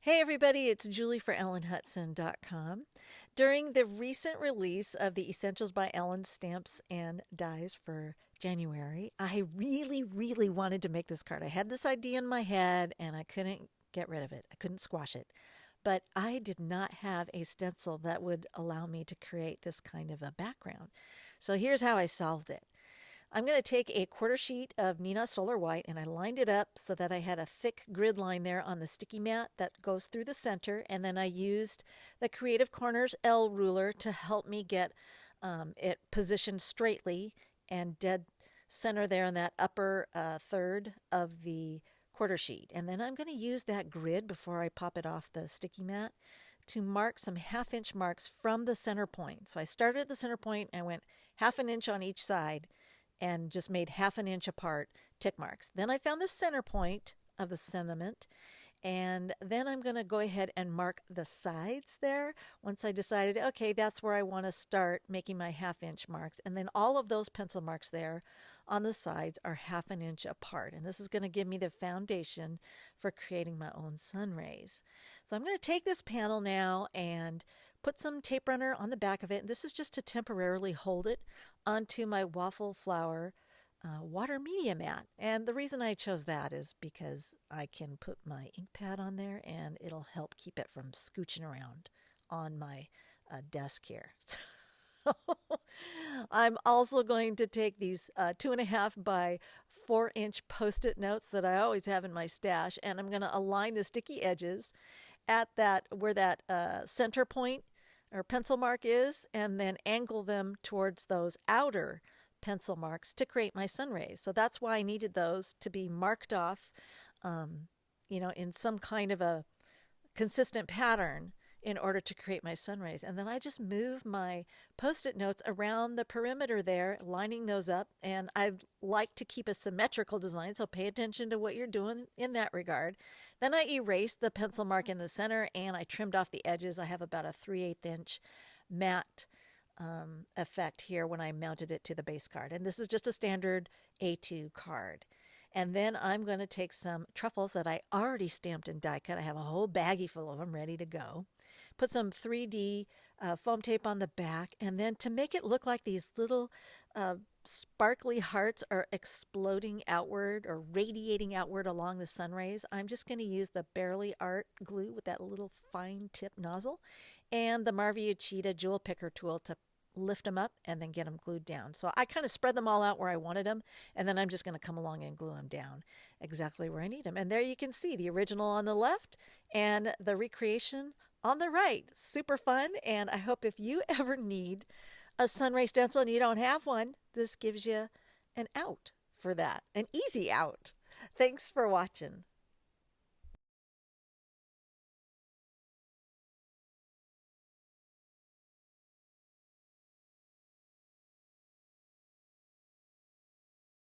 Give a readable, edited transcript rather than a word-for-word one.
Hey everybody, it's Julie for EllenHudson.com. During the recent release of the Essentials by Ellen stamps and dies for January, I really wanted to make this card. I had this idea in my head and I couldn't get rid of it. I couldn't squash it. But I did not have a stencil that would allow me to create this kind of a background. So here's how I solved it. I'm going to take a quarter sheet of Neenah Solar White and I lined it up so that I had a thick grid line there on the sticky mat that goes through the center. And then I used the Creative Corners L ruler to help me get it positioned straightly and dead center there in that upper third of the quarter sheet. And then I'm going to use that grid before I pop it off the sticky mat to mark some half-inch marks from the center point. So I started at the center point and went half an inch on each side and just made half an inch apart tick marks. Then I found the center point of the sentiment, and then I'm going to go ahead and mark the sides there once I decided, okay, that's where I want to start making my half-inch marks. And then all of those pencil marks there on the sides are half an inch apart. And this is going to give me the foundation for creating my own sun rays. So I'm going to take this panel now and put some tape runner on the back of it. And this is just to temporarily hold it onto my waffle flower water media mat. And the reason I chose that is because I can put my ink pad on there and it'll help keep it from scooching around on my desk here. I'm also going to take these 2.5 by 4-inch post-it notes that I always have in my stash, and I'm going to align the sticky edges at that where that center point or pencil mark is, and then angle them towards those outer pencil marks to create my sun rays. So that's why I needed those to be marked off, in some kind of a consistent pattern in order to create my sun rays. And then I just move my post-it notes around the perimeter there, lining those up. And I like to keep a symmetrical design, so pay attention to what you're doing in that regard. Then I erased the pencil mark in the center and I trimmed off the edges. I have about a 3/8 inch matte effect here when I mounted it to the base card. And this is just a standard A2 card. And then I'm going to take some truffles that I already stamped and die cut. I have a whole baggie full of them ready to go. Put some 3D foam tape on the back. And then to make it look like these little sparkly hearts are exploding outward or radiating outward along the sun rays, I'm just going to use the Barely Art glue with that little fine tip nozzle and the Marvia Cheetah jewel picker tool to lift them up and then get them glued down. So I kind of spread them all out where I wanted them, and then I'm just going to come along and glue them down exactly where I need them. And there you can see the original on the left and the recreation on the right. Super fun, and I hope if you ever need a sunray stencil and you don't have one, this gives you an out for that, an easy out. Thanks for watching.